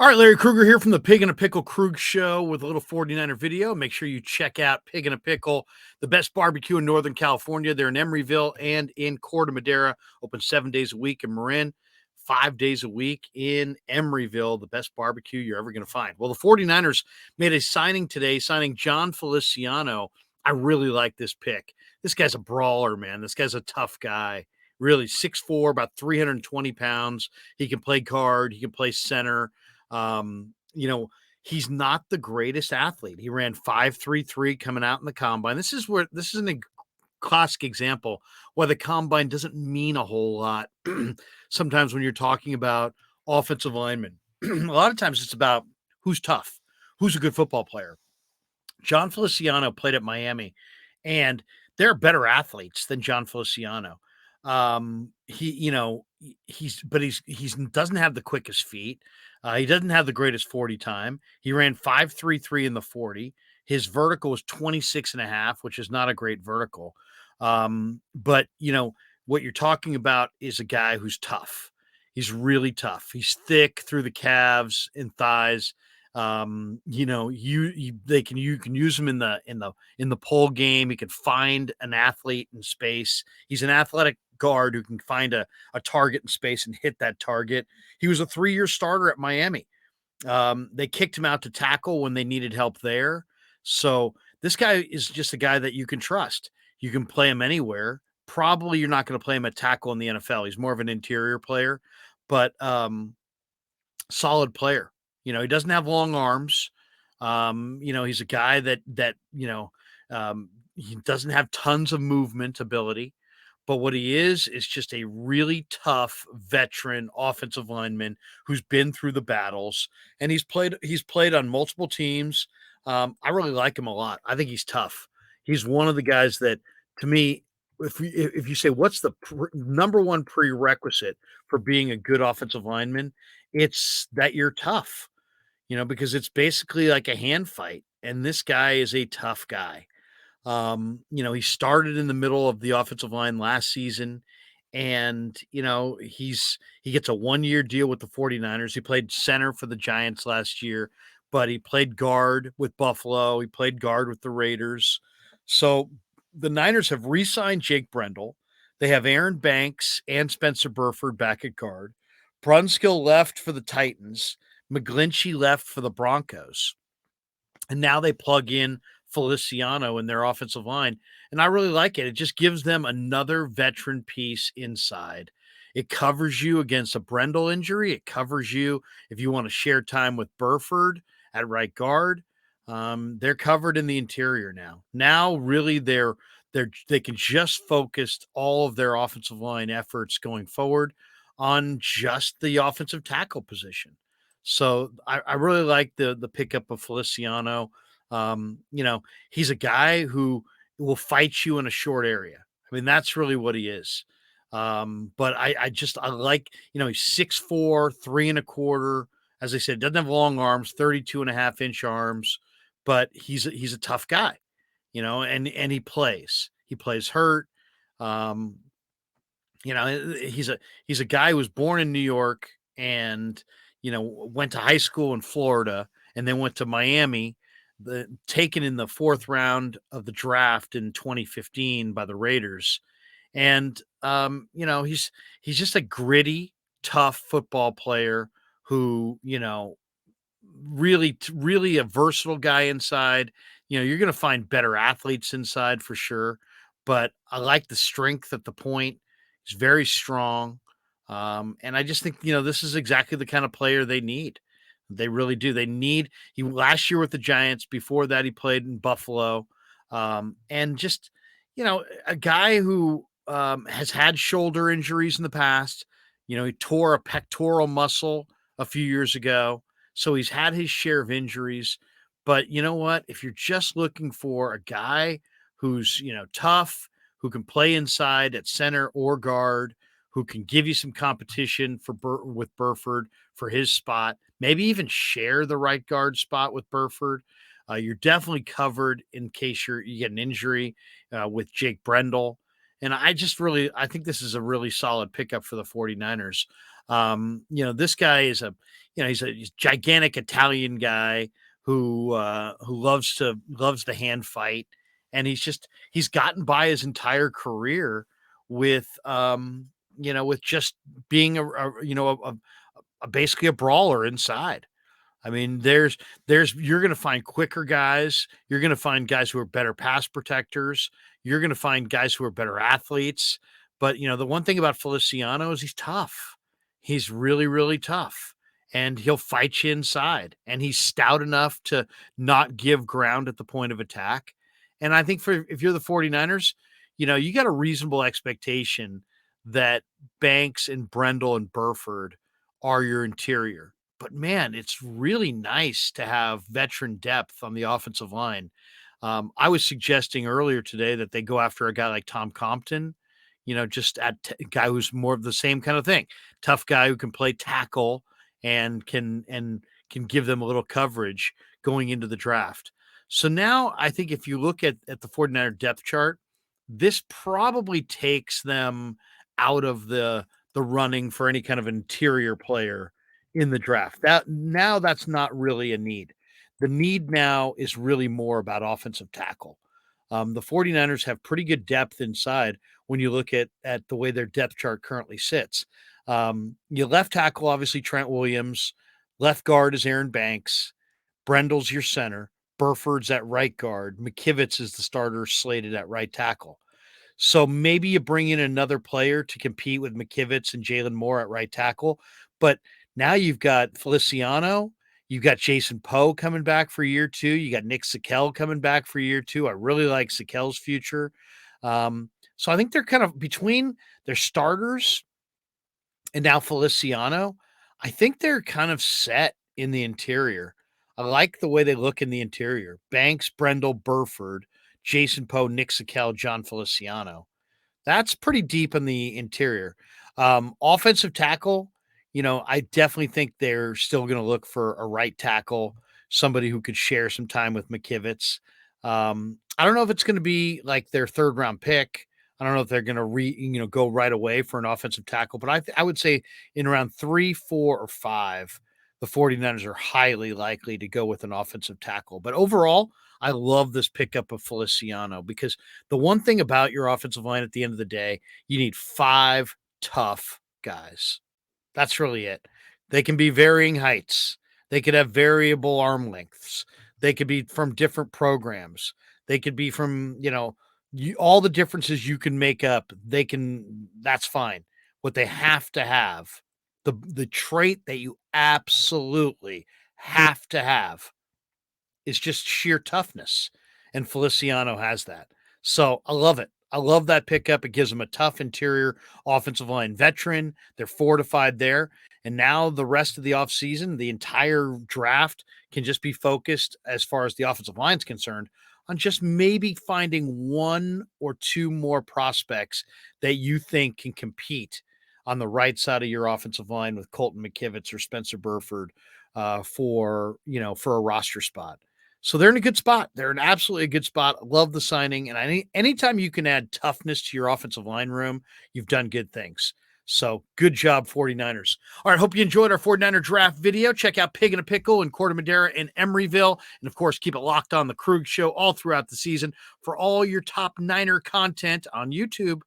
All right, Larry Krueger here from the Pig and a Pickle Krueg Show with a little 49er video. Make sure you check out Pig and a Pickle, the best barbecue in Northern California. They're in Emeryville and in Corte Madera, open 7 days a week in Marin, 5 days a week in Emeryville, the best barbecue you're ever going to find. Well, the 49ers made a signing today, signing Jon Feliciano. I really like this pick. This guy's a brawler, man. This guy's a tough guy. Really, 6'4", about 320 pounds. He can play guard. He can play center. You know, he's not the greatest athlete. He ran 5.33 coming out in the combine. This is a classic example why the combine doesn't mean a whole lot. Sometimes when you're talking about offensive linemen, a lot of times it's about who's tough, who's a good football player. Jon Feliciano played at Miami, and there are better athletes than Jon Feliciano. He's doesn't have the quickest feet. He doesn't have the greatest 40 time. He ran 5.33 in the 40. His vertical was 26.5, which is not a great vertical. But what you're talking about is a guy who's tough. He's really tough. He's thick through the calves and thighs. You can use him in the pole game. He can find an athlete in space. He's an athletic guard who can find a target in space and hit that target. He was a 3-year starter at Miami. They kicked him out to tackle when they needed help there. So this guy is just a guy that you can trust. You can play him anywhere. Probably you're not going to play him at tackle in the NFL. He's more of an interior player, but solid player. He doesn't have long arms. He's a guy that he doesn't have tons of movement ability, but what he is just a really tough veteran offensive lineman who's been through the battles, and he's played on multiple teams. I really like him a lot. I think he's tough. He's one of the guys that, to me, if you say what's the number one prerequisite for being a good offensive lineman, it's that you're tough. Because it's basically like a hand fight. And this guy is a tough guy. He started in the middle of the offensive line last season. And, he gets a 1-year deal with the 49ers. He played center for the Giants last year, but he played guard with Buffalo. He played guard with the Raiders. So the Niners have re-signed Jake Brendel. They have Aaron Banks and Spencer Burford back at guard. Brunskill left for the Titans. McGlinchey left for the Broncos. And now they plug in Feliciano in their offensive line. And I really like it. It just gives them another veteran piece inside. It covers you against a Brendel injury. It covers you if you want to share time with Burford at right guard. They're covered in the interior now. Now, really, they can just focus all of their offensive line efforts going forward on just the offensive tackle position. So I really like the pickup of Feliciano. He's a guy who will fight you in a short area. I mean, that's really what he is. But I like, he's 6'4", 3.25. As I said, doesn't have long arms, 32.5-inch arms, but he's a tough guy, and he plays hurt. He's a guy who was born in New York and, went to high school in Florida and then went to Miami, taken in the 4th round of the draft in 2015 by the Raiders. And, he's just a gritty, tough football player who, really a versatile guy inside. You're going to find better athletes inside for sure, but I like the strength at the point. He's very strong. And I just think, this is exactly the kind of player they need. They really do. He last year with the Giants. Before that, he played in Buffalo. And just, a guy who has had shoulder injuries in the past. He tore a pectoral muscle a few years ago. So he's had his share of injuries. But you know what? If you're just looking for a guy who's, tough, who can play inside at center or guard, who can give you some competition with Burford for his spot, maybe even share the right guard spot with Burford. You're definitely covered in case you get an injury with Jake Brendel. And I think this is a really solid pickup for the 49ers. This guy is he's a gigantic Italian guy who loves the hand fight, and he's gotten by his entire career with with just being basically a brawler inside. I mean, there's you're going to find quicker guys. You're going to find guys who are better pass protectors. You're going to find guys who are better athletes. But the one thing about Feliciano is he's tough. He's really, really tough, and he'll fight you inside. And he's stout enough to not give ground at the point of attack. And I think for if you're the 49ers, you got a reasonable expectation that Banks and Brendel and Burford are your interior. But man, it's really nice to have veteran depth on the offensive line. I was suggesting earlier today that they go after a guy like Tom Compton, just guy who's more of the same kind of thing. Tough guy who can play tackle and can give them a little coverage going into the draft. So now I think if you look at the 49er depth chart, this probably takes them out of the running for any kind of interior player in the draft. That's not really a need. The need now is really more about offensive tackle. The 49ers have pretty good depth inside when you look at the way their depth chart currently sits. Your left tackle, obviously Trent Williams. Left guard is Aaron Banks. Brendel's your center. Burford's at right guard. McKivitz is the starter slated at right tackle. So maybe you bring in another player to compete with McKivitz and Jalen Moore at right tackle. But now you've got Feliciano. You've got Jason Poe coming back for year 2. You got Nick Sakel coming back for year 2. I really like Sakel's future. So I think they're kind of between their starters and now Feliciano. I think they're kind of set in the interior. I like the way they look in the interior. Banks, Brendel, Burford, Jason Poe, Nick Sakel, Jon Feliciano. That's pretty deep in the interior. Offensive tackle, I definitely think they're still going to look for a right tackle, somebody who could share some time with McKivitz. I don't know if it's going to be like their third round pick. I don't know if they're going to go right away for an offensive tackle, but I would say in around 3, 4, or 5, the 49ers are highly likely to go with an offensive tackle. But overall, I love this pickup of Feliciano because the one thing about your offensive line at the end of the day, you need 5 tough guys. That's really it. They can be varying heights. They could have variable arm lengths. They could be from different programs. They could be from, all the differences you can make up. That's fine. What they have to have, the trait that you absolutely have to have is just sheer toughness. And Feliciano has that. So I love it. I love that pickup. It gives them a tough interior offensive line veteran. They're fortified there. And now the rest of the offseason, the entire draft can just be focused as far as the offensive line is concerned on just maybe finding 1 or 2 more prospects that you think can compete on the right side of your offensive line with Colton McKivitz or Spencer Burford for a roster spot. So they're in a good spot. They're in absolutely a good spot. Love the signing. And anytime you can add toughness to your offensive line room, you've done good things. So good job, 49ers. All right, hope you enjoyed our 49er draft video. Check out Pig and a Pickle in Corte Madera and Emeryville. And, of course, keep it locked on the Krueg Show all throughout the season for all your top Niner content on YouTube.